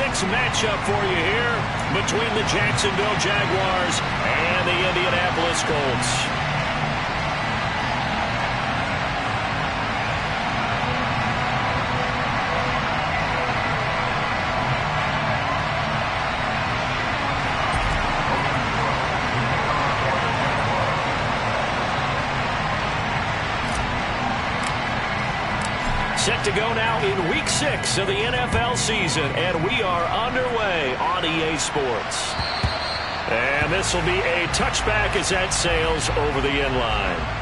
6 matchup for you here between the Jacksonville Jaguars and the Indianapolis Colts. Set to go now in Week 6 of the NFL season, and we are underway on EA Sports. And this will be a touchback as that sails over the end line.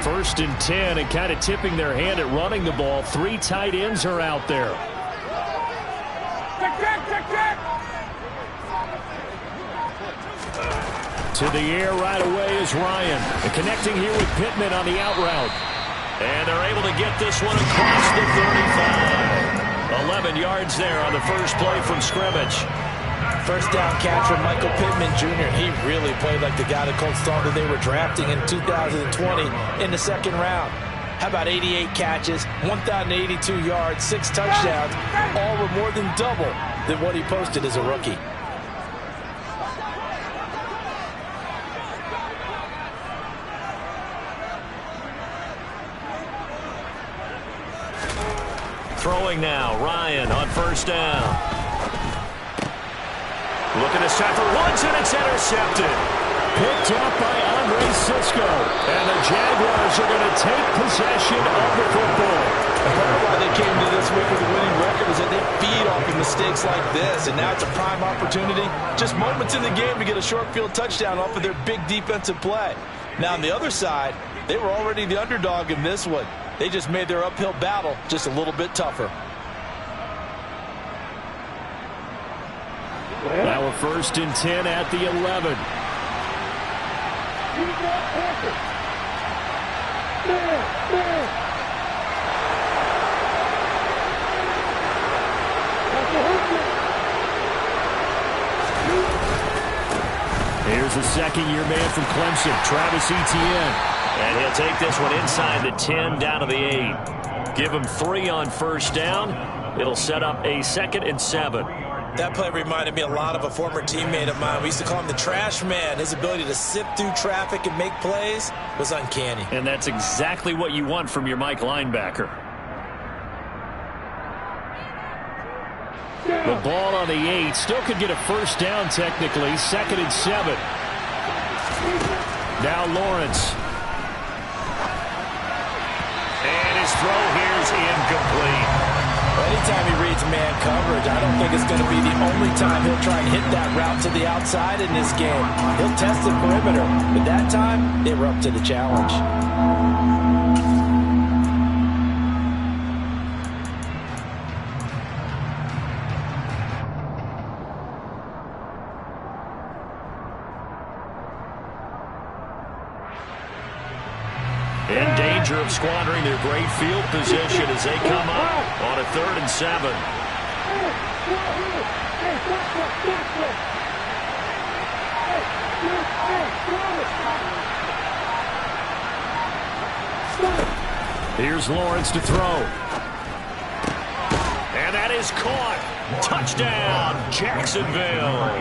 First and 10, and kind of tipping their hand at running the ball. 3 tight ends are out there. To the air right away is Ryan. And connecting here with Pittman on the out route. And they're able to get this one across the 35. 11 yards there on the first play from scrimmage. First down catch from Michael Pittman Jr. He really played like the guy the Colts thought that they were drafting in 2020 in the second round. How about 88 catches, 1,082 yards, 6 touchdowns, all were more than double than what he posted as a rookie. Throwing now, Ryan on first down. Looking to set for Woods, and it's intercepted. Picked up by Andre Sisco. And the Jaguars are going to take possession of the football. Part of why they came to this week with a winning record is that they feed off of mistakes like this. And now it's a prime opportunity. Just moments in the game to get a short field touchdown off of their big defensive play. Now on the other side, they were already the underdog in this one. They just made their uphill battle just a little bit tougher. Now a first and 10 at the 11. Here's a second-year man from Clemson, Travis Etienne. And he'll take this one inside the 10, down to the 8. Give him 3 on first down. It'll set up a 2nd and 7. That play reminded me a lot of a former teammate of mine. We used to call him the trash man. His ability to sift through traffic and make plays was uncanny. And that's exactly what you want from your Mike linebacker. The ball on the 8. Still could get a first down technically. 2nd and 7. Now Lawrence. And his throw here's incomplete. Anytime he reads man coverage, I don't think it's going to be the only time he'll try and hit that route to the outside in this game. He'll test the perimeter, but that time, they were up to the challenge. In danger of squandering their great field position as they come up on a 3rd and 7. Here's Lawrence to throw. And that is caught. Touchdown, Jacksonville.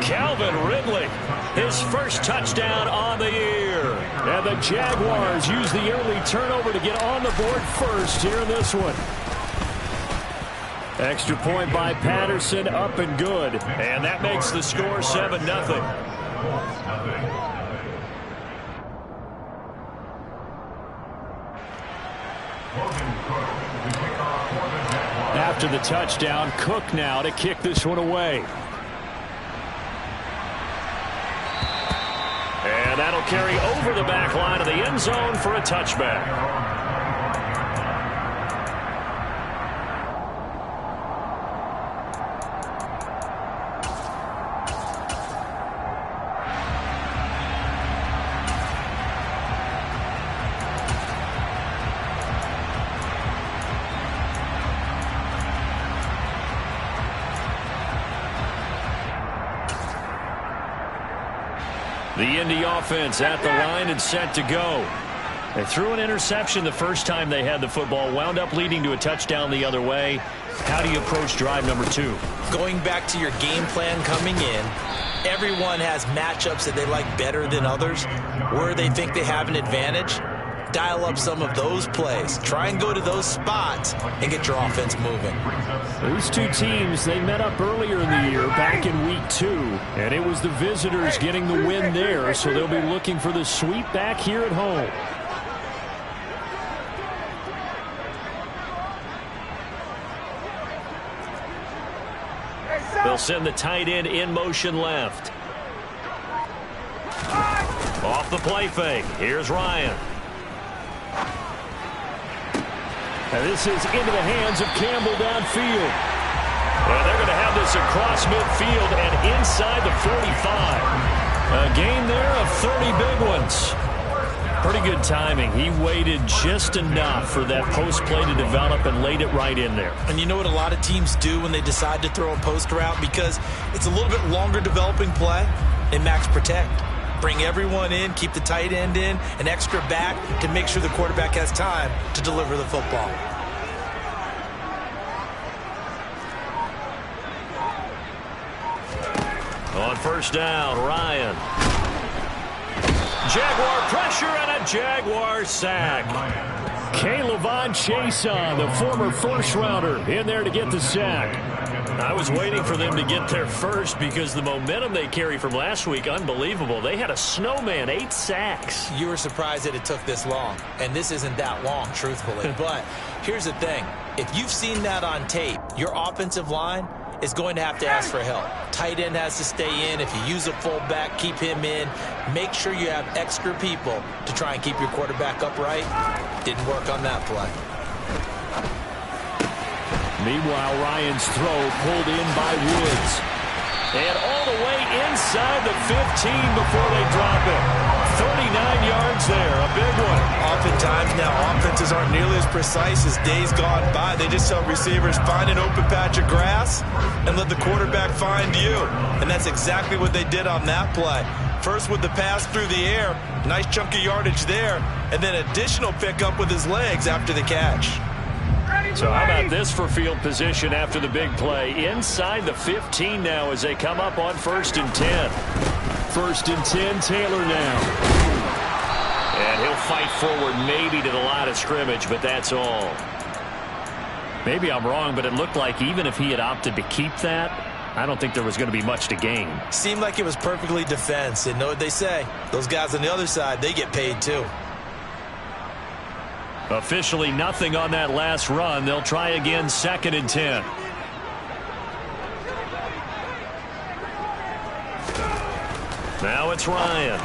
Calvin Ridley, his first touchdown on the year. And the Jaguars use the early turnover to get on the board first here in this one. Extra point by Patterson, up and good. And that makes the score 7-0. After the touchdown, Cook now to kick this one away. And that'll carry over the back line of the end zone for a touchback. The Indy offense at the line and set to go. They threw an interception the first time they had the football, wound up leading to a touchdown the other way. How do you approach drive number 2? Going back to your game plan coming in, everyone has matchups that they like better than others, where they think they have an advantage. Dial up some of those plays. Try and go to those spots and get your offense moving. These two teams, they met up earlier in the year, back in week 2, and it was the visitors getting the win there, so they'll be looking for the sweep back here at home. They'll send the tight end in motion left. Off the play fake. Here's Ryan. And this is into the hands of Campbell downfield. And they're going to have this across midfield and inside the 45. A gain there of 30 big ones. Pretty good timing. He waited just enough for that post play to develop and laid it right in there. And you know what a lot of teams do when they decide to throw a post route? Because it's a little bit longer developing play, they max protect. Bring everyone in, keep the tight end in, an extra back to make sure the quarterback has time to deliver the football. On first down, Ryan. Jaguar pressure and a Jaguar sack. K'Lavon Chason, the former first-rounder, in there to get the sack. I was waiting for them to get there first because the momentum they carry from last week, unbelievable. They had a snowman, 8 sacks. You were surprised that it took this long, and this isn't that long, truthfully. But here's the thing. If you've seen that on tape, your offensive line is going to have to ask for help. Tight end has to stay in. If you use a fullback, keep him in. Make sure you have extra people to try and keep your quarterback upright. Didn't work on that play. Meanwhile, Ryan's throw pulled in by Woods. And all the way inside the 15 before they drop it. 39 yards there, a big one. Oftentimes now, offenses aren't nearly as precise as days gone by. They just tell receivers, find an open patch of grass and let the quarterback find you. And that's exactly what they did on that play. First with the pass through the air, nice chunk of yardage there, and then additional pickup with his legs after the catch. So how about this for field position after the big play? Inside the 15 now as they come up on 1st and 10. 1st and 10, Taylor now. And he'll fight forward maybe to the line of scrimmage, but that's all. Maybe I'm wrong, but it looked like even if he had opted to keep that, I don't think there was going to be much to gain. Seemed like it was perfectly defense. And know what they say? Those guys on the other side, they get paid too. Officially nothing on that last run. They'll try again 2nd and 10. Now it's Ryan.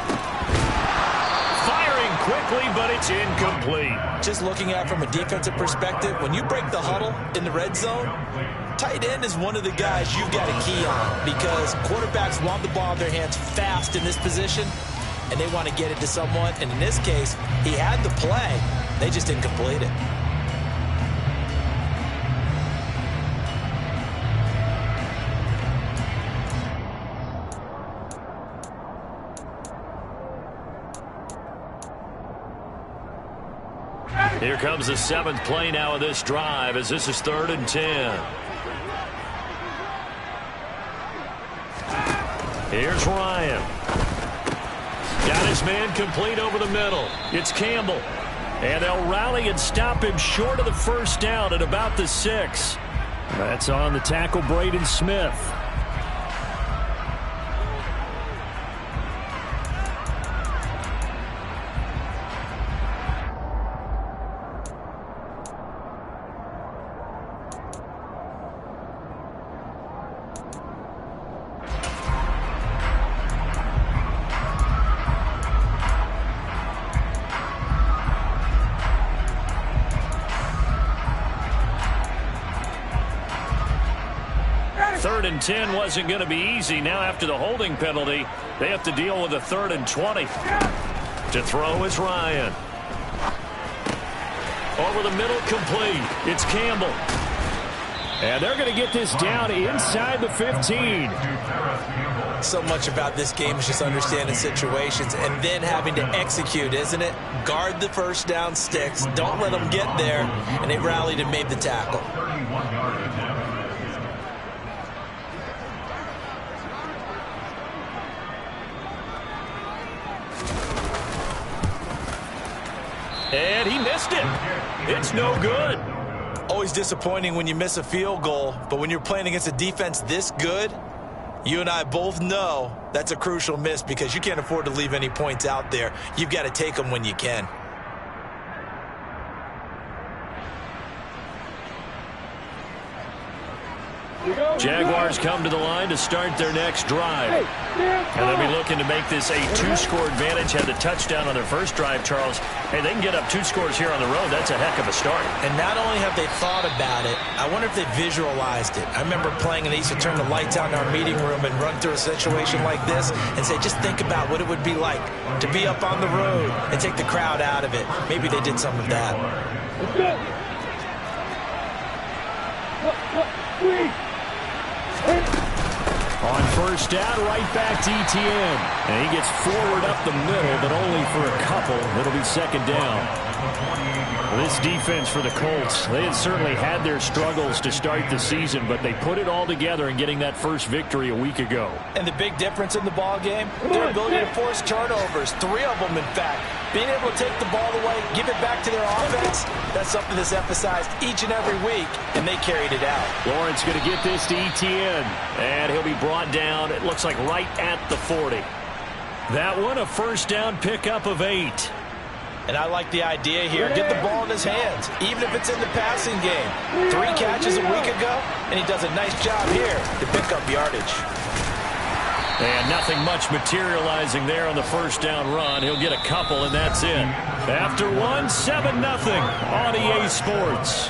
Firing quickly, but it's incomplete. Just looking at it from a defensive perspective, when you break the huddle in the red zone, tight end is one of the guys you've got a key on because quarterbacks want the ball in their hands fast in this position, and they want to get it to someone. And in this case, he had the play. They just didn't complete it. Here comes the 7th play now of this drive as this is 3rd and 10. Here's Ryan. Got his man complete over the middle. It's Campbell. And they'll rally and stop him short of the 1st down at about the 6. That's on the tackle, Braden Smith. And 10 wasn't going to be easy. Now after the holding penalty, they have to deal with a 3rd and 20. To throw is Ryan. Over the middle, complete. It's Campbell. And they're going to get this down inside the 15. So much about this game is just understanding situations and then having to execute, isn't it? Guard the first down sticks. Don't let them get there. And they rallied and made the tackle. And he missed it. It's no good. Always disappointing when you miss a field goal, but when you're playing against a defense this good, you and I both know that's a crucial miss because you can't afford to leave any points out there. You've got to take them when you can. Jaguars come to the line to start their next drive. And they'll be looking to make this a two-score advantage. Had the touchdown on their first drive, Charles. Hey, they can get up 2 scores here on the road. That's a heck of a start. And not only have they thought about it, I wonder if they visualized it. I remember playing and they used to turn the lights on in our meeting room and run through a situation like this and say, just think about what it would be like to be up on the road and take the crowd out of it. Maybe they did some of that. Let's go. On first down, right back to Etienne. And he gets forward up the middle, but only for a couple. It'll be second down. This defense for the Colts, they had certainly had their struggles to start the season, but they put it all together in getting that first victory a week ago. And the big difference in the ball game, their ability to force turnovers, 3 of them in fact. Being able to take the ball away, give it back to their offense, that's something that's emphasized each and every week, and they carried it out. Lawrence going to get this to Etienne, and he'll be brought down, it looks like right at the 40. That one, a first down pickup of 8. And I like the idea here. Get the ball in his hands, even if it's in the passing game. 3 catches a week ago, and he does a nice job here to pick up yardage. And nothing much materializing there on the first down run. He'll get a couple, and that's it. After one, 7-0 on EA Sports.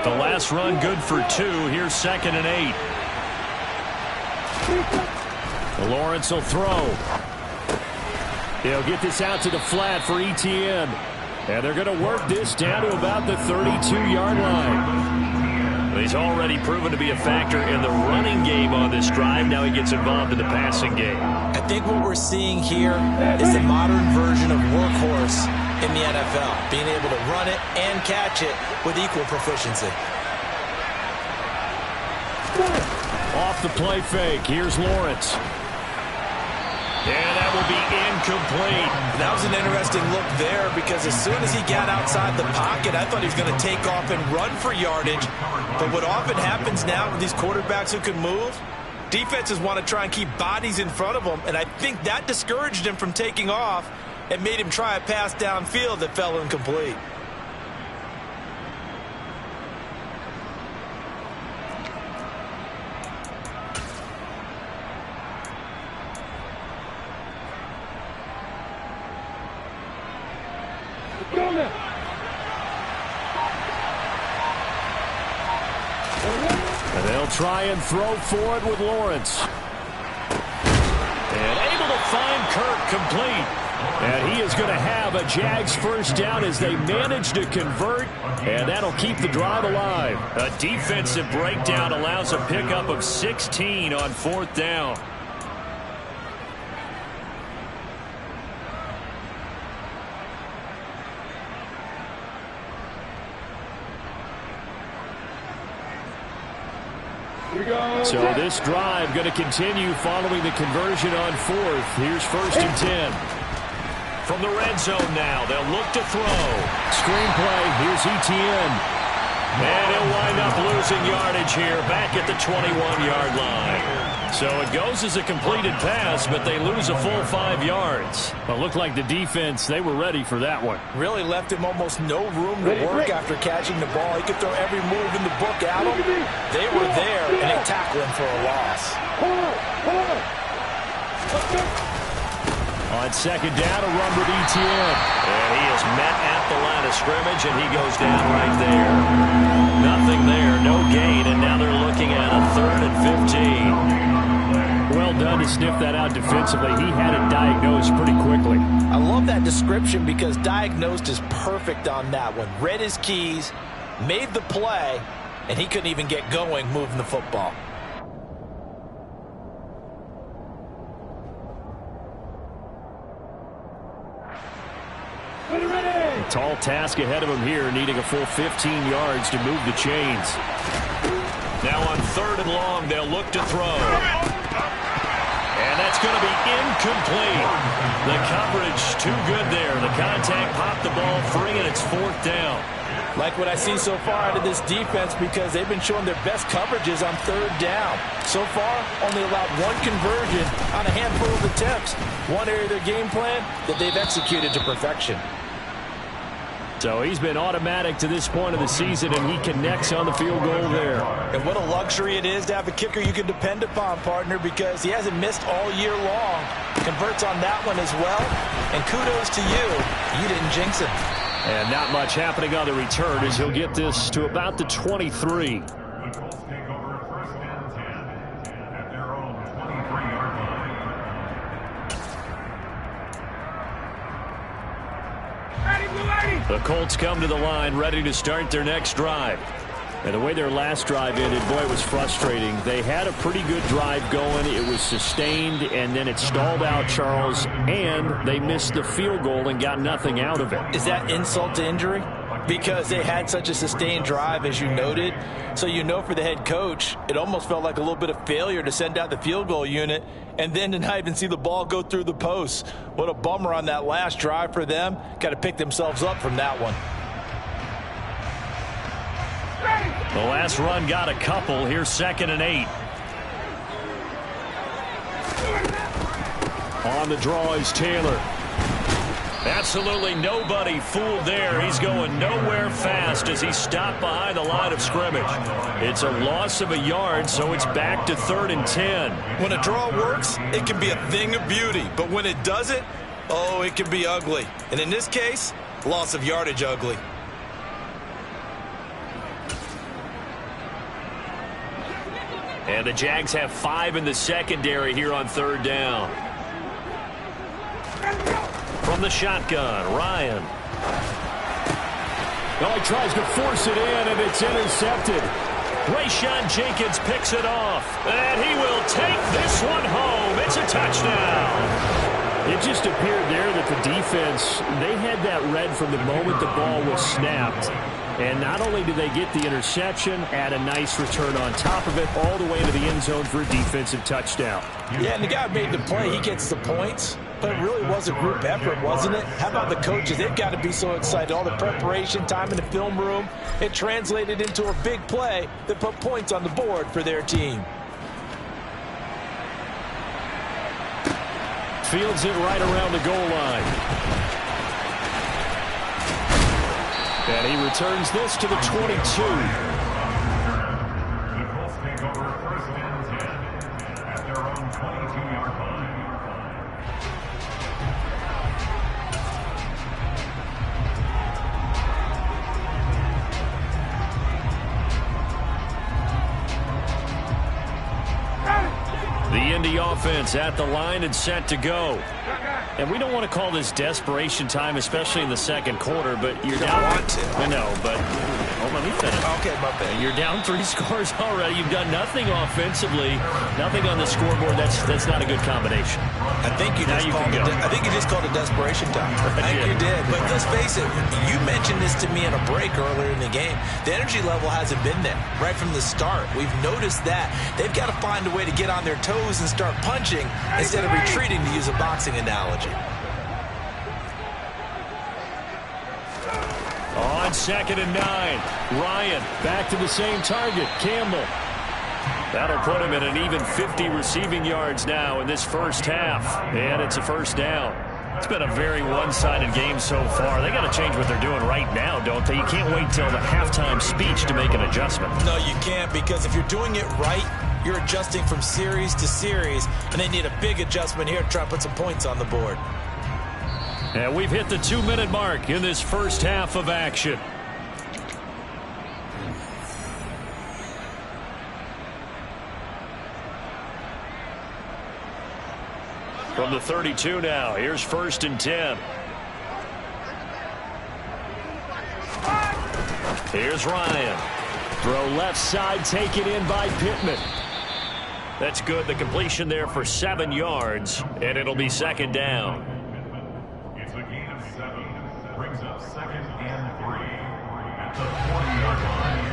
The last run good for 2. Here's 2nd and 8. Lawrence will throw. He'll get this out to the flat for Etienne. And they're going to work this down to about the 32-yard line. He's already proven to be a factor in the running game on this drive. Now he gets involved in the passing game. I think what we're seeing here is the modern version of workhorse in the NFL, being able to run it and catch it with equal proficiency. Off the play fake, here's Lawrence. And that will be incomplete. That was an interesting look there because as soon as he got outside the pocket, I thought he was going to take off and run for yardage. But what often happens now with these quarterbacks who can move, defenses want to try and keep bodies in front of them, and I think that discouraged him from taking off and made him try a pass downfield that fell incomplete. And they'll try and throw for it with Lawrence. And able to find Kirk complete. And he is going to have a Jags first down as they manage to convert, and that'll keep the drive alive. A defensive breakdown allows a pickup of 16 on 4th down. So this drive going to continue following the conversion on 4th. Here's 1st and 10. From the red zone now, they'll look to throw. Screenplay, here's Etienne. And he'll wind up losing yardage here back at the 21-yard line. So it goes as a completed pass, but they lose a full 5 yards. Well, it looked like the defense, they were ready for that one. Really left him almost no room to work after catching the ball. He could throw every move in the book at him. They were there, and they tackled him for a loss. On second down, a run with Etienne. And he is met at the line of scrimmage, and he goes down right there. Nothing there, no gain, and now they're looking at a 3rd and 15. Well done to sniff that out defensively. He had it diagnosed pretty quickly. I love that description because diagnosed is perfect on that one. Read his keys, made the play, and he couldn't even get going moving the football. Tall task ahead of him here, needing a full 15 yards to move the chains. Now on 3rd and long, they'll look to throw. And that's going to be incomplete. The coverage too good there. The contact popped the ball free, and it's 4th down. Like what I see so far out of this defense because they've been showing their best coverages on 3rd down. So far, only allowed 1 conversion on a handful of attempts. One area of their game plan that they've executed to perfection. So he's been automatic to this point of the season, and he connects on the field goal there. And what a luxury it is to have a kicker you can depend upon, partner, because he hasn't missed all year long. Converts on that one as well. And kudos to you. You didn't jinx him. And not much happening on the return as he'll get this to about the 23. The Colts come to the line ready to start their next drive. And the way their last drive ended, boy, it was frustrating. They had a pretty good drive going. It was sustained, and then it stalled out, Charles, and they missed the field goal and got nothing out of it. Is that insult to injury? Because they had such a sustained drive, as you noted. So you know for the head coach, it almost felt like a little bit of failure to send out the field goal unit and then to not even see the ball go through the posts. What a bummer on that last drive for them. Got to pick themselves up from that one. The last run got a couple. Here's 2nd and 8. On the draw is Taylor. Absolutely nobody fooled there. He's going nowhere fast as he stopped behind the line of scrimmage. It's a loss of a yard, so it's back to 3rd and 10. When a draw works, it can be a thing of beauty. But when it doesn't, oh, it can be ugly. And in this case, loss of yardage ugly. And the Jags have 5 in the secondary here on 3rd down. From the shotgun, Ryan. Oh, he tries to force it in, and it's intercepted. Rayshawn Jenkins picks it off, and he will take this one home. It's a touchdown. It just appeared there that the defense, they had that read from the moment the ball was snapped. And not only did they get the interception, add a nice return on top of it, all the way into the end zone for a defensive touchdown. Yeah, and the guy made the play. He gets the points. But it really was a group effort, wasn't it? How about the coaches? They've got to be so excited. All the preparation, time in the film room, it translated into a big play that put points on the board for their team. Fields it right around the goal line. And he returns this to the 22. The offense at the line and set to go. And we don't want to call this desperation time, especially in the second quarter, but you're down. Want to. I know, but let me finish. Okay, my bad. You're down 3 scores already. You've done nothing offensively, nothing on the scoreboard. That's not a good combination. I think you just called it desperation time. I think you did. But let's face it, you mentioned this to me in a break earlier in the game. The energy level hasn't been there right from the start. We've noticed that. They've got to find a way to get on their toes and start punching instead of retreating, to use a boxing analogy. On 2nd and 9, Ryan back to the same target, Campbell. That'll put him at an even 50 receiving yards now in this first half. And it's a first down. It's been a very one-sided game so far. They got to change what they're doing right now, don't they? You can't wait till the halftime speech to make an adjustment. No, you can't, because if you're doing it right, you're adjusting from series to series, and they need a big adjustment here to try to put some points on the board. And we've hit the 2-minute mark in this first half of action. From the 32 now, here's 1st and 10. Here's Ryan. Throw left side, taken in by Pittman. That's good. The completion there for 7 yards, and it'll be 2nd down. It's a gain of 7. Brings up 2nd and 3 at the 40-yard line.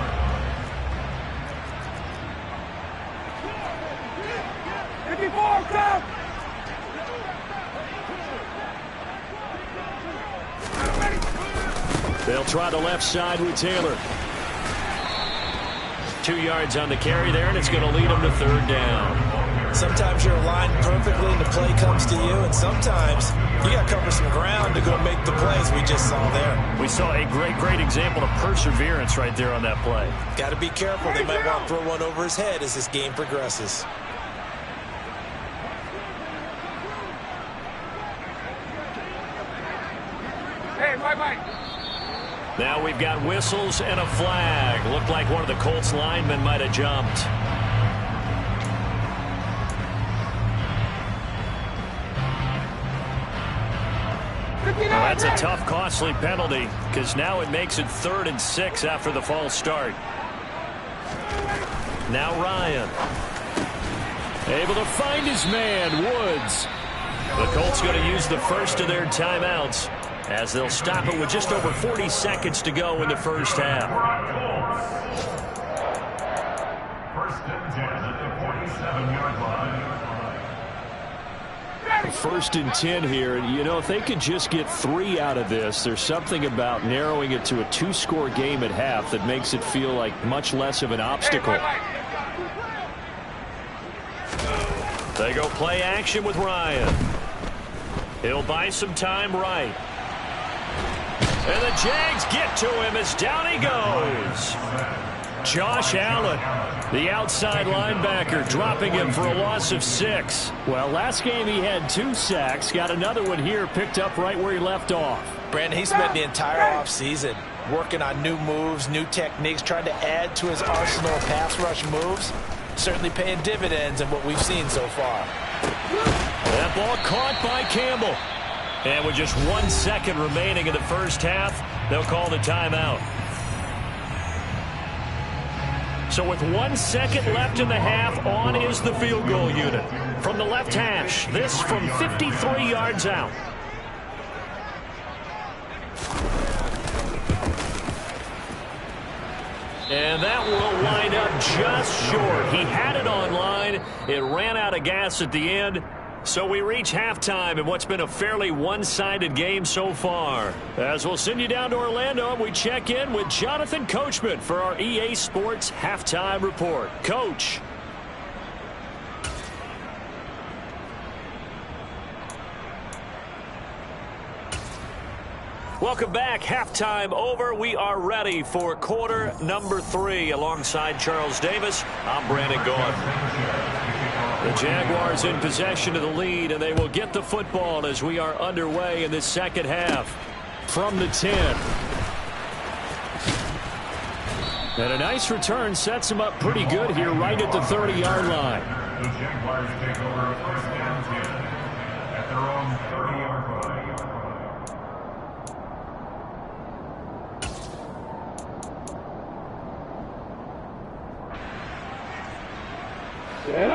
They'll try the left side with Taylor. 2 yards on the carry there, and it's going to lead them to 3rd down. Sometimes you're aligned perfectly and the play comes to you, and sometimes you got to cover some ground to go make the plays we just saw there. We saw a great example of perseverance right there on that play. Got to be careful. They might want to throw one over his head as this game progresses. Hey, bye-bye. Now we've got whistles and a flag. Looked like one of the Colts linemen might have jumped. Well, that's a tough, costly penalty because now it makes it 3rd and 6 after the false start. Now Ryan. Able to find his man, Woods. The Colts going to use the first of their timeouts as they'll stop it with just over 40 seconds to go in the first half. 1st and 10 at the 47-yard line. 1st and 10 here. You know, if they could just get 3 out of this, there's something about narrowing it to a 2-score game at half that makes it feel like much less of an obstacle. They go play action with Ryan. He'll buy some time right. And the Jags get to him as down he goes. Josh Allen, the outside linebacker, dropping him for a loss of 6. Well, last game he had 2 sacks. Got another one here, picked up right where he left off. Brandon, he spent the entire offseason working on new moves, new techniques, trying to add to his arsenal of pass rush moves. Certainly paying dividends in what we've seen so far. That ball caught by Campbell. And with just 1 second remaining in the first half, they'll call the timeout. So with 1 second left in the half, on is the field goal unit. From the left hash, this from 53 yards out. And that will wind up just short. He had it on line. It ran out of gas at the end. So we reach halftime in what's been a fairly one-sided game so far. As we'll send you down to Orlando, we check in with Jonathan Coachman for our EA Sports Halftime Report. Coach. Welcome back. Halftime over. We are ready for quarter number 3. Alongside Charles Davis, I'm Brandon Gaudin. The Jaguars in possession of the lead, and they will get the football as we are underway in this second half. From the 10. And a nice return sets them up pretty good here right at the 30-yard line. The Jaguars take over 1st and 10 at their own 30-yard line.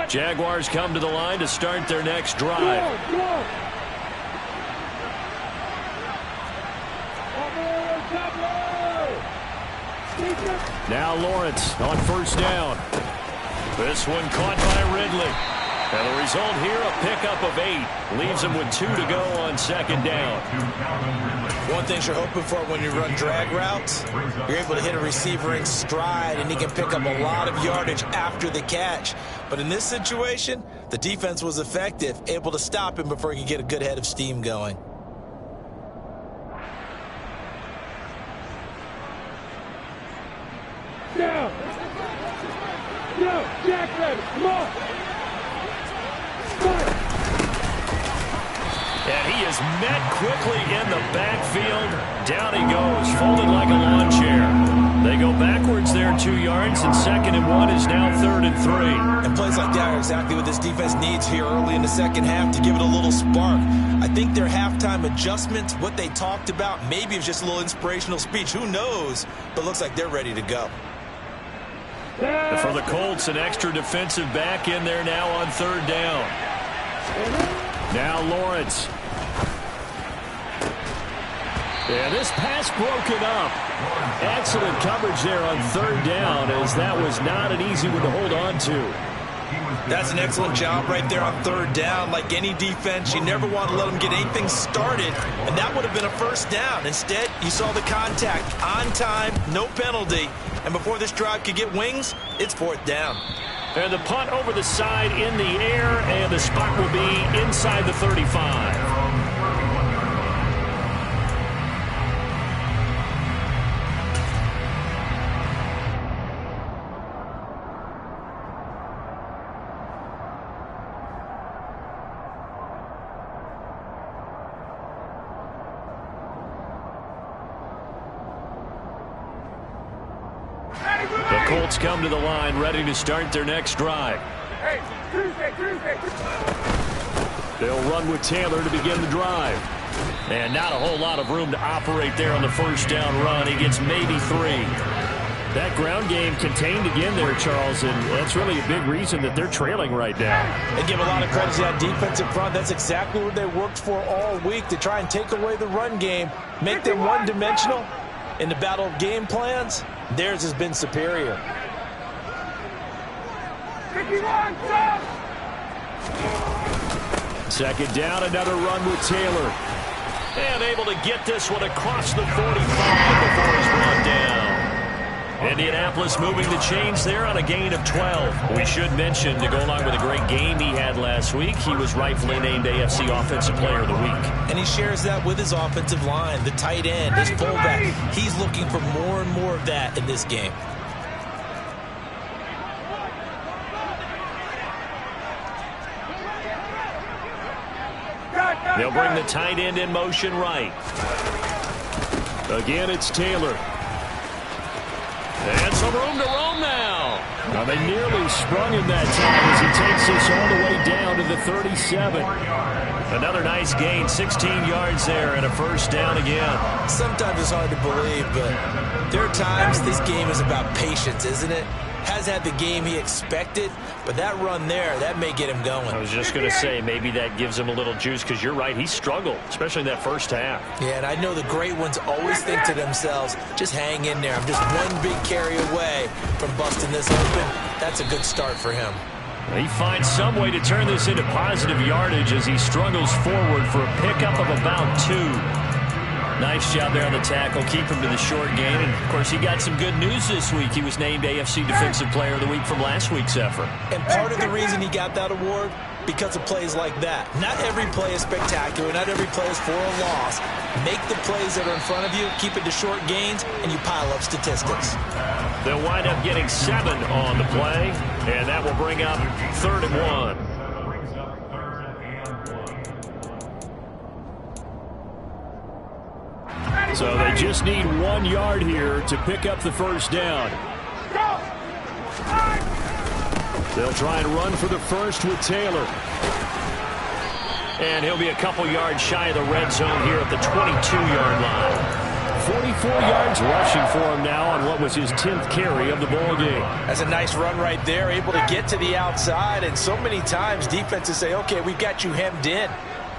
Jaguars come to the line to start their next drive. Now Lawrence on 1st down. This one caught by Ridley. And the result here, a pickup of 8. Leaves them with 2 to go on 2nd down. One thing you're hoping for when you run drag routes, you're able to hit a receiver in stride, and he can pick up a lot of yardage after the catch. But in this situation, the defense was effective, able to stop him before he could get a good head of steam going. Down! Jack ready, come on! And he is met quickly in the backfield. Down he goes, folded like a lawn chair. They go backwards there 2 yards, and 2nd and 1 is now 3rd and 3. And plays like that are exactly what this defense needs here early in the second half to give it a little spark. I think their halftime adjustments, what they talked about, maybe it was just a little inspirational speech. Who knows? But looks like they're ready to go. And for the Colts, an extra defensive back in there now on 3rd down. Now Lawrence. And this pass broken up. Excellent coverage there on 3rd down, as that was not an easy one to hold on to. That's an excellent job right there on 3rd down. Like any defense, you never want to let them get anything started, and that would have been a 1st down. Instead, you saw the contact on time, no penalty, and before this drive could get wings, it's 4th down. And the punt over the side in the air, and the spot will be inside the 35. The Colts come to the line, ready to start their next drive. They'll run with Taylor to begin the drive. And not a whole lot of room to operate there on the 1st down run. He gets maybe 3. That ground game contained again there, Charles, and that's really a big reason that they're trailing right now. They give a lot of credit to that defensive front. That's exactly what they worked for all week, to try and take away the run game, make them one-dimensional. In the battle of game plans, theirs has been superior. Second down, another run with Taylor. And able to get this one across the 45 before he's brought down. Indianapolis moving the chains there on a gain of 12. We should mention, to go along with a great game he had last week, he was rightfully named AFC Offensive Player of the Week. And he shares that with his offensive line, the tight end, his fullback. He's looking for more and more of that in this game. They'll bring the tight end in motion right. Again, it's Taylor. And some room to roam now. Now they nearly sprung him that time as he takes this all the way down to the 37. Another nice gain, 16 yards there, and a 1st down again. Sometimes it's hard to believe, but there are times this game is about patience, isn't it? Has had the game he expected, but that run there, that may get him going. I was just going to say, maybe that gives him a little juice, because you're right, he struggled, especially in that 1st half. Yeah, and I know the great ones always think to themselves, just hang in there. I'm just one big carry away from busting this open. That's a good start for him. He finds some way to turn this into positive yardage as he struggles forward for a pickup of about 2. Nice job there on the tackle. Keep him to the short gain. And, of course, he got some good news this week. He was named AFC Defensive Player of the Week from last week's effort. And part of the reason he got that award, because of plays like that. Not every play is spectacular. Not every play is for a loss. Make the plays that are in front of you, keep it to short gains, and you pile up statistics. They'll wind up getting 7 on the play, and that will bring up 3rd and 1. So they just need 1 yard here to pick up the 1st down. They'll try and run for the 1st with Taylor. And he'll be a couple yards shy of the red zone here at the 22-yard line. 44 yards rushing for him now on what was his 10th carry of the ball game. That's a nice run right there, able to get to the outside. And so many times defenses say, okay, we've got you hemmed in.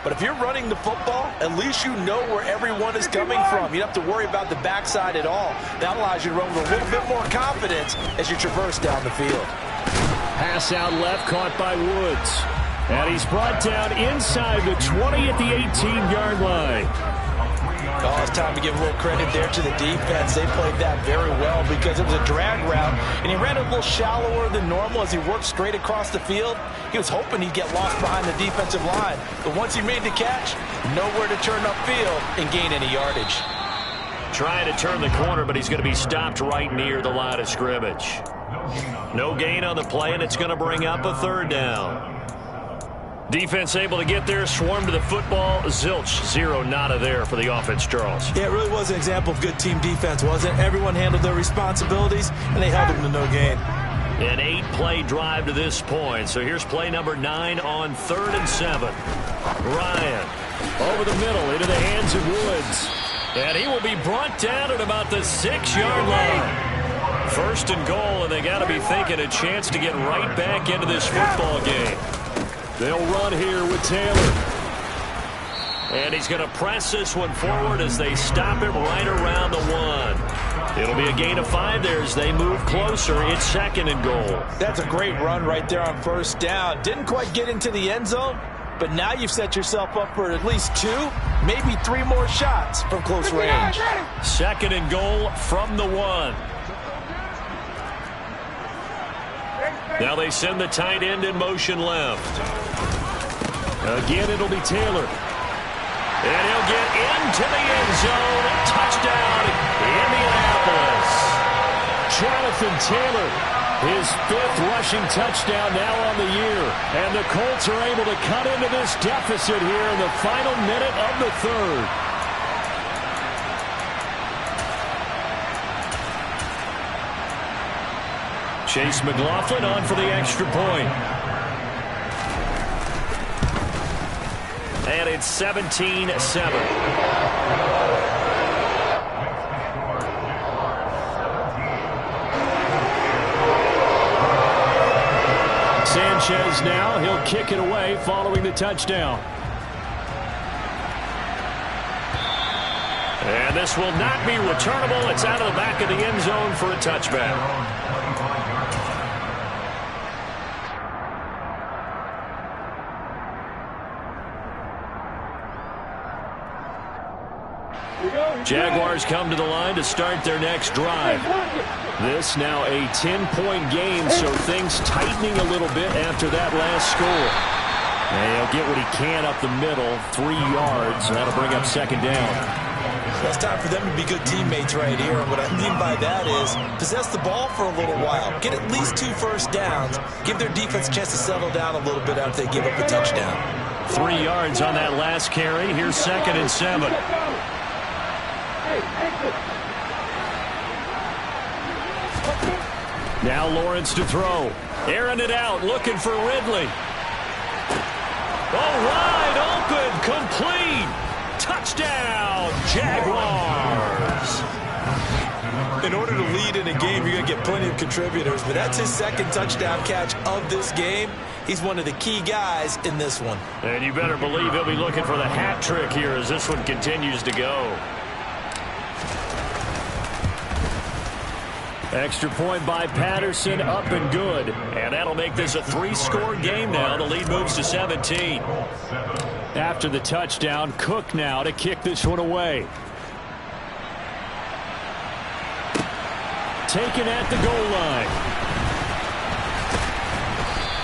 But if you're running the football, at least you know where everyone is coming from. You don't have to worry about the backside at all. That allows you to run with a little bit more confidence as you traverse down the field. Pass out left, caught by Woods. And he's brought down inside the 20 at the 18-yard line. Oh, it's time to give a little credit there to the defense. They played that very well because it was a drag route, and he ran a little shallower than normal as he worked straight across the field. He was hoping he'd get lost behind the defensive line, but once he made the catch, nowhere to turn upfield and gain any yardage. Trying to turn the corner, but he's going to be stopped right near the line of scrimmage. No gain on the play, and it's going to bring up a 3rd down. Defense able to get there, swarm to the football. Zilch, zero, nada there for the offense, Charles. Yeah, it really was an example of good team defense, wasn't it? Everyone handled their responsibilities, and they held them to no gain. An 8-play drive to this point. So here's play number 9 on 3rd and 7. Ryan over the middle into the hands of Woods. And he will be brought down at about the 6-yard line. 1st and goal, and they got to be thinking a chance to get right back into this football game. They'll run here with Taylor. And he's going to press this one forward as they stop it right around the 1. It'll be a gain of 5 there as they move closer. It's 2nd and goal. That's a great run right there on 1st down. Didn't quite get into the end zone, but now you've set yourself up for at least 2, maybe 3 more shots from close range. 2nd and goal from the 1. Now they send the tight end in motion left. Again, it'll be Taylor. And he'll get into the end zone. Touchdown, Indianapolis. Jonathan Taylor, his 5th rushing touchdown now on the year. And the Colts are able to cut into this deficit here in the final minute of the 3rd. Chase McLaughlin on for the extra point. And it's 17-7. Sanchez now, he'll kick it away following the touchdown. And this will not be returnable. It's out of the back of the end zone for a touchback. Jaguars come to the line to start their next drive. This now a 10-point game, so things tightening a little bit after that last score. And he'll get what he can up the middle, 3 yards. That'll bring up 2nd down. It's time for them to be good teammates right here. And what I mean by that is possess the ball for a little while. Get at least 2 first downs. Give their defense a chance to settle down a little bit after they give up a touchdown. 3 yards on that last carry. Here's 2nd and 7. Now Lawrence to throw. Airing it out, looking for Ridley. Oh, wide open, complete. Touchdown, Jaguars. In order to lead in a game, you're going to get plenty of contributors, but that's his 2nd touchdown catch of this game. He's one of the key guys in this one. And you better believe he'll be looking for the hat trick here as this one continues to go. Extra point by Patterson, up and good. And that'll make this a 3-score game now. The lead moves to 17. After the touchdown, Cook now to kick this one away. Taken at the goal line.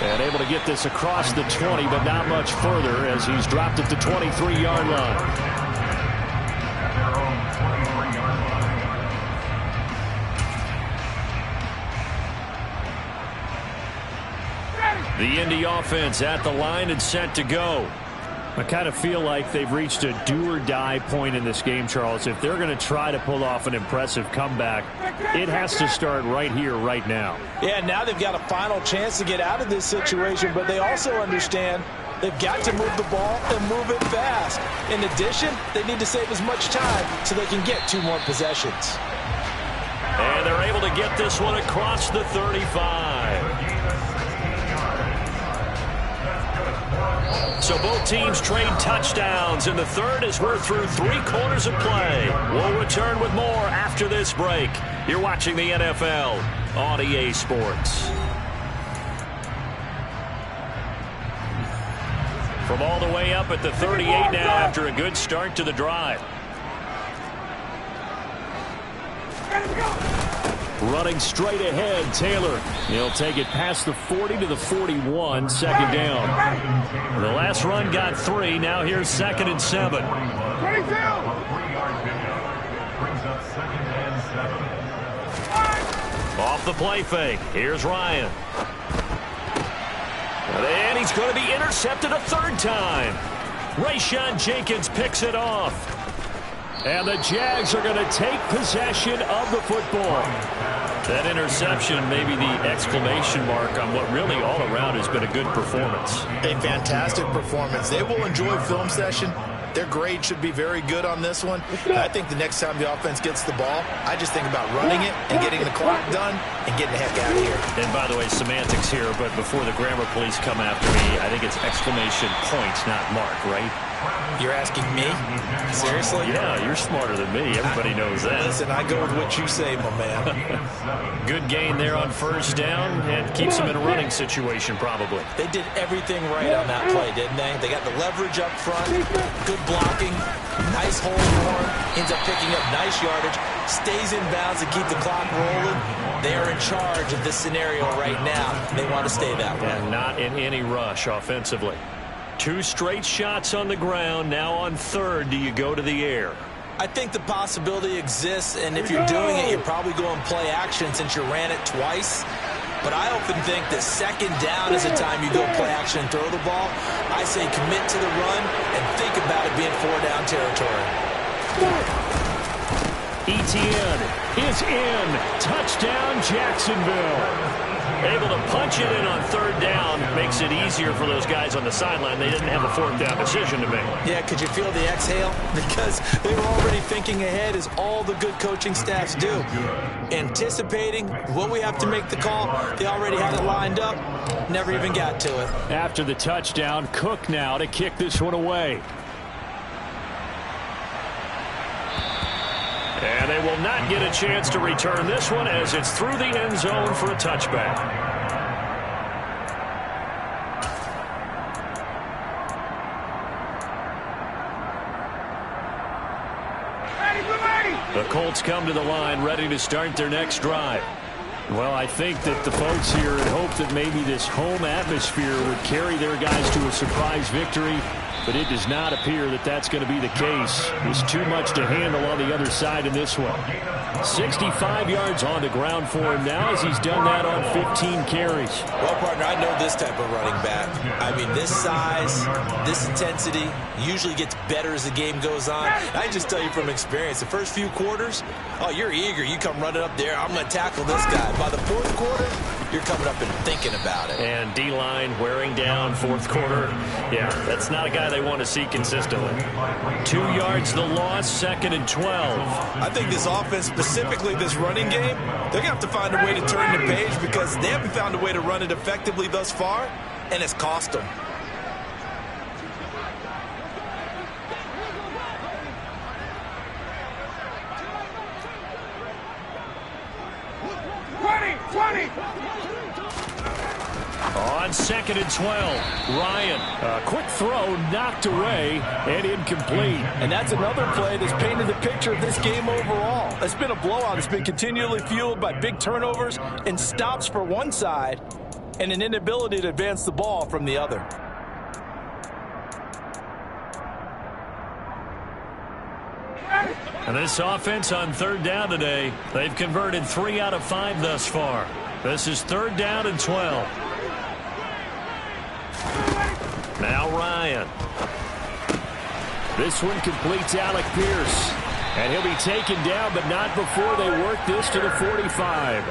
And able to get this across the 20, but not much further as he's dropped at the 23-yard line. The Indy offense at the line and set to go. I kind of feel like they've reached a do-or-die point in this game, Charles. If they're going to try to pull off an impressive comeback, it has to start right here, right now. Yeah, now they've got a final chance to get out of this situation, but they also understand they've got to move the ball and move it fast. In addition, they need to save as much time so they can get 2 more possessions. And they're able to get this one across the 35. So both teams trade touchdowns in the 3rd as we're through 3 quarters of play. We'll return with more after this break. You're watching the NFL on EA Sports. From all the way up at the 38 now after a good start to the drive. Running straight ahead, Taylor. He'll take it past the 40 to the 41, 2nd down. The last run got 3. Now here's 2nd and 7. Off the play fake. Here's Ryan. And he's going to be intercepted a third time. Rayshawn Jenkins picks it off. And the Jags are going to take possession of the football. That interception may be the exclamation mark on what really all around has been a good performance. A fantastic performance. They will enjoy film session. Their grade should be very good on this one. I think the next time the offense gets the ball, I just think about running it and getting the clock done and getting the heck out of here. And by the way, semantics here, but before the grammar police come after me, I think it's exclamation point, not mark, right? You're asking me? Seriously? Yeah, you're smarter than me. Everybody knows that. Listen, I go with what you say, my man. Good gain there on first down and keeps them in a running situation probably. They did everything right on that play, didn't they? They got the leverage up front, good blocking, nice hold for him, ends up picking up nice yardage, stays in bounds to keep the clock rolling. They are in charge of this scenario right now. They want to stay that way. And not in any rush offensively. 2 straight shots on the ground. Now on third, do you go to the air? I think the possibility exists, and if you're doing it, you're probably going play action since you ran it twice. But I often think that second down is the time you go play action and throw the ball. I say commit to the run and think about it being 4-down territory. Etienne is in. Touchdown, Jacksonville. Able to punch it in on third down makes it easier for those guys on the sideline. They didn't have a fourth down decision to make. Yeah, could you feel the exhale? Because they were already thinking ahead, as all the good coaching staffs do. Anticipating what we have to make the call. They already had it lined up. Never even got to it. After the touchdown, Cook now to kick this one away. And they will not get a chance to return this one as it's through the end zone for a touchback. The Colts come to the line ready to start their next drive. Well, I think that the folks here had hoped that maybe this home atmosphere would carry their guys to a surprise victory, but it does not appear that that's going to be the case. There's too much to handle on the other side in this one. 65 yards on the ground for him now as he's done that on 15 carries. Well, partner, I know this type of running back. I mean, this size, this intensity usually gets better as the game goes on. I just tell you from experience, the first few quarters, oh, you're eager. You come running up there, I'm going to tackle this guy. By the fourth quarter, you're coming up and thinking about it. And D-line wearing down fourth quarter. Yeah, that's not a guy they want to see consistently. 2 yards the loss, 2nd and 12. I think this offense, specifically this running game, they're going to have to find a way to turn the page because they haven't found a way to run it effectively thus far, and it's cost them. On 2nd and 12, Ryan, a quick throw knocked away and incomplete. And that's another play that's painted the picture of this game overall. It's been a blowout. It's been continually fueled by big turnovers and stops for one side and an inability to advance the ball from the other. And this offense on third down today, they've converted 3 out of 5 thus far. This is 3rd down and 12. Now Ryan. This one completes Alec Pierce. And he'll be taken down, but not before they work this to the 45.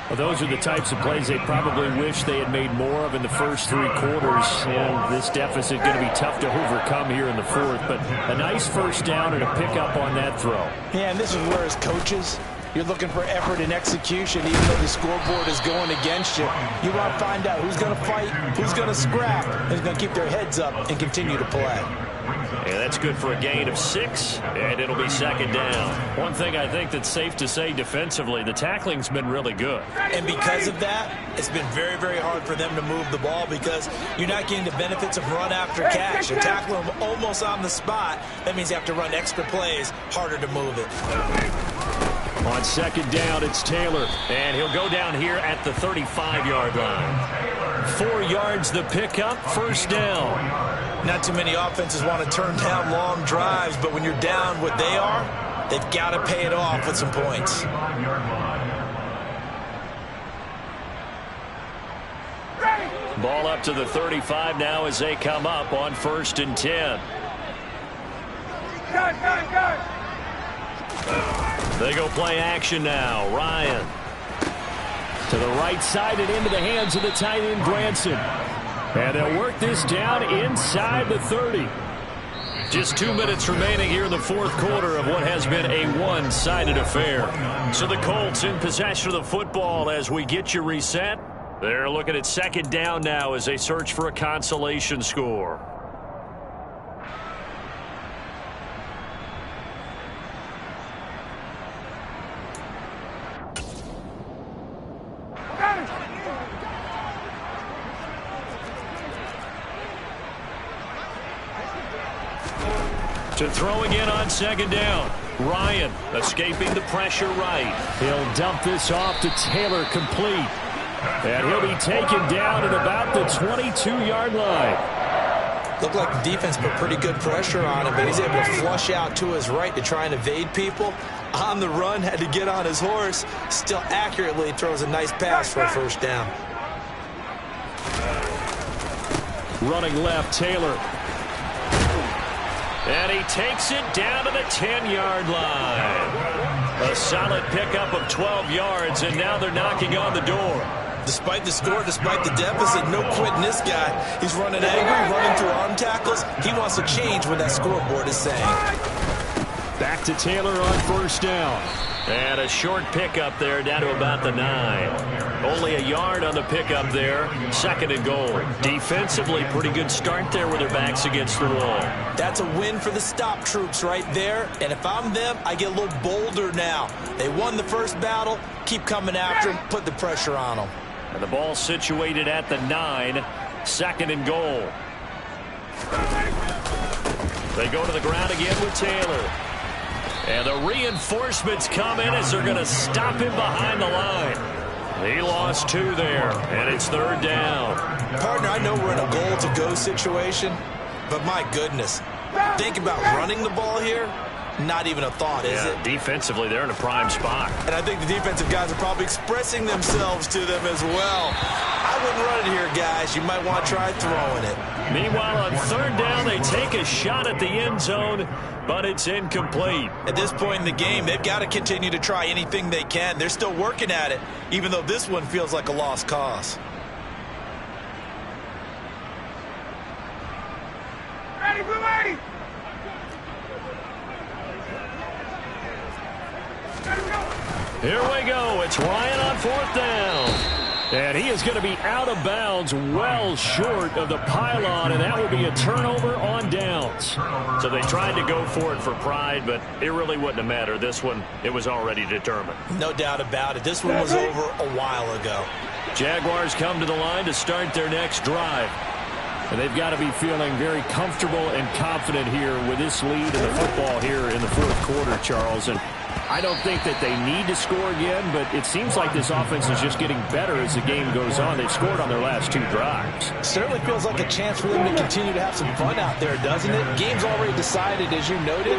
Well, those are the types of plays they probably wish they had made more of in the first 3 quarters. And this deficit going to be tough to overcome here in the 4th. But a nice first down and a pickup on that throw. Yeah, and this is where as coaches, you're looking for effort and execution, even though the scoreboard is going against you. You want to find out who's going to fight, who's going to scrap, and who's going to keep their heads up and continue to play. Yeah, that's good for a gain of 6, and it'll be 2nd down. One thing I think that's safe to say defensively, the tackling's been really good. And because of that, it's been very, very hard for them to move the ball because you're not getting the benefits of run after catch. You're tackling them almost on the spot. That means you have to run extra plays, harder to move it. On 2nd down, it's Taylor, and he'll go down here at the 35-yard line. 4 yards the pickup, 1st down. Not too many offenses want to turn down long drives, but when you're down what they are, they've got to pay it off with some points. Ball up to the 35 now as they come up on 1st and 10. They go play action now. Ryan to the right side and into the hands of the tight end Branson. And they'll work this down inside the 30. Just 2 minutes remaining here in the 4th quarter of what has been a one-sided affair. So the Colts in possession of the football as we get you reset. They're looking at 2nd down now as they search for a consolation score. To throw again on 2nd down. Ryan escaping the pressure right. He'll dump this off to Taylor, complete. And he'll be taken down at about the 22-yard line. Looked like the defense put pretty good pressure on him, but he's able to flush out to his right to try and evade people. On the run, had to get on his horse. Still accurately throws a nice pass for a 1st down. Running left, Taylor. And he takes it down to the 10-yard line. A solid pickup of 12 yards, and now they're knocking on the door. Despite the score, despite the deficit, no quitting this guy. He's running angry, running through arm tackles. He wants to change what that scoreboard is saying. Back to Taylor on 1st down. And a short pickup there down to about the 9. Only a yard on the pickup there. 2nd and goal. Defensively, pretty good start there with their backs against the wall. That's a win for the stop troops right there. And if I'm them, I get a little bolder now. They won the first battle. Keep coming after them. Put the pressure on them. And the ball situated at the 9. 2nd and goal. They go to the ground again with Taylor. And the reinforcements come in as they're going to stop him behind the line. He lost 2 there, and it's 3rd down. Partner, I know we're in a goal-to-go situation, but my goodness, think about running the ball here. Not even a thought, is it? Defensively, they're in a prime spot. And I think the defensive guys are probably expressing themselves to them as well. I wouldn't run it here, guys. You might want to try throwing it. Meanwhile, on 3rd down, they take a shot at the end zone, but it's incomplete. At this point in the game, they've got to continue to try anything they can. They're still working at it, even though this one feels like a lost cause. Ready, blue ready! Here we go. It's Ryan on 4th down. And he is going to be out of bounds well short of the pylon, and that will be a turnover on downs. So they tried to go for it for pride, but it really wouldn't have mattered. This one, it was already determined. No doubt about it. This one was over a while ago. Jaguars come to the line to start their next drive. And they've got to be feeling very comfortable and confident here with this lead in the football here in the 4th quarter, Charles. And I don't think that they need to score again, but it seems like this offense is just getting better as the game goes on. They've scored on their last 2 drives. Certainly feels like a chance for them to continue to have some fun out there, doesn't it? Game's already decided, as you noted,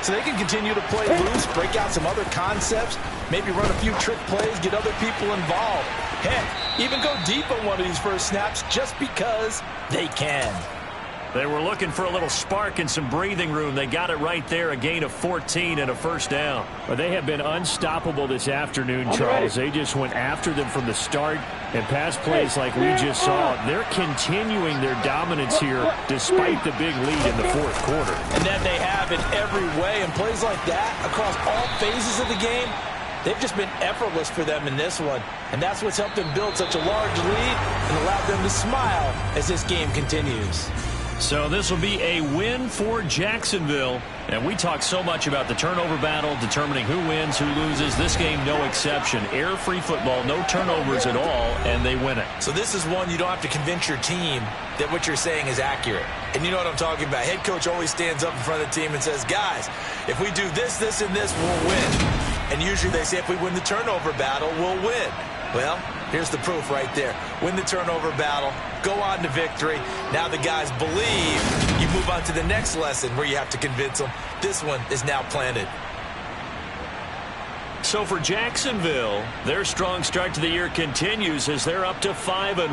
so they can continue to play loose, break out some other concepts, maybe run a few trick plays, get other people involved. Heck, even go deep on one of these first snaps just because they can. They were looking for a little spark and some breathing room. They got it right there, a gain of 14 and a 1st down. But they have been unstoppable this afternoon, Charles. They just went after them from the start, and pass plays like we just saw. They're continuing their dominance here despite the big lead in the 4th quarter. And that they have in every way, and plays like that across all phases of the game, they've just been effortless for them in this one. And that's what's helped them build such a large lead and allowed them to smile as this game continues. So this will be a win for Jacksonville. And we talk so much about the turnover battle, determining who wins, who loses. This game, no exception. Error-free football, no turnovers at all, and they win it. So this is one you don't have to convince your team that what you're saying is accurate. And you know what I'm talking about. Head coach always stands up in front of the team and says, guys, if we do this, this, and this, we'll win. And usually they say if we win the turnover battle, we'll win. Well, here's the proof right there. Win the turnover battle, go on to victory. Now the guys believe. You move on to the next lesson where you have to convince them. This one is now planted. So for Jacksonville, their strong start to the year continues as they're up to 5-1.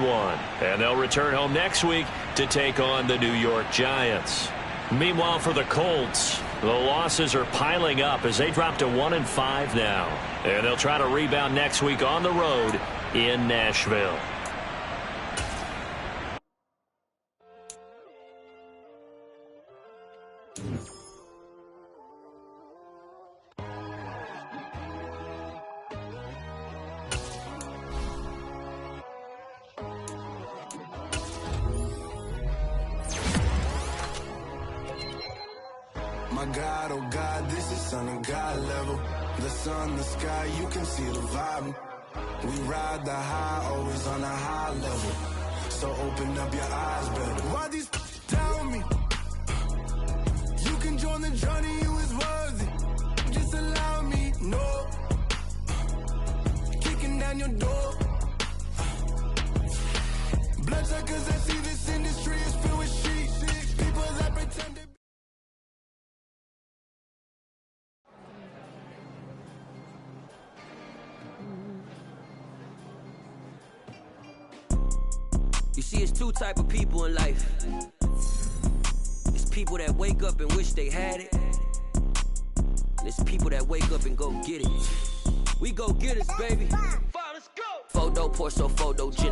And they'll return home next week to take on the New York Giants. Meanwhile, for the Colts, the losses are piling up as they drop to 1-5 now. And they'll try to rebound next week on the road in Nashville. My God, oh God, this is Son of God level. The sun, the sky, you can see the vibe. We ride the high, always on a high level. So open up your eyes, baby. Why these tell me? You can join the journey, you is worthy. Just allow me, no. Kicking down your door. Bloodsuckers, I see this industry is filled with sheep. People that pretend to You see, it's two type of people in life. It's people that wake up and wish they had it. And it's people that wake up and go get it. We go get it, baby. Let's go. Photo, Porto, photogenic.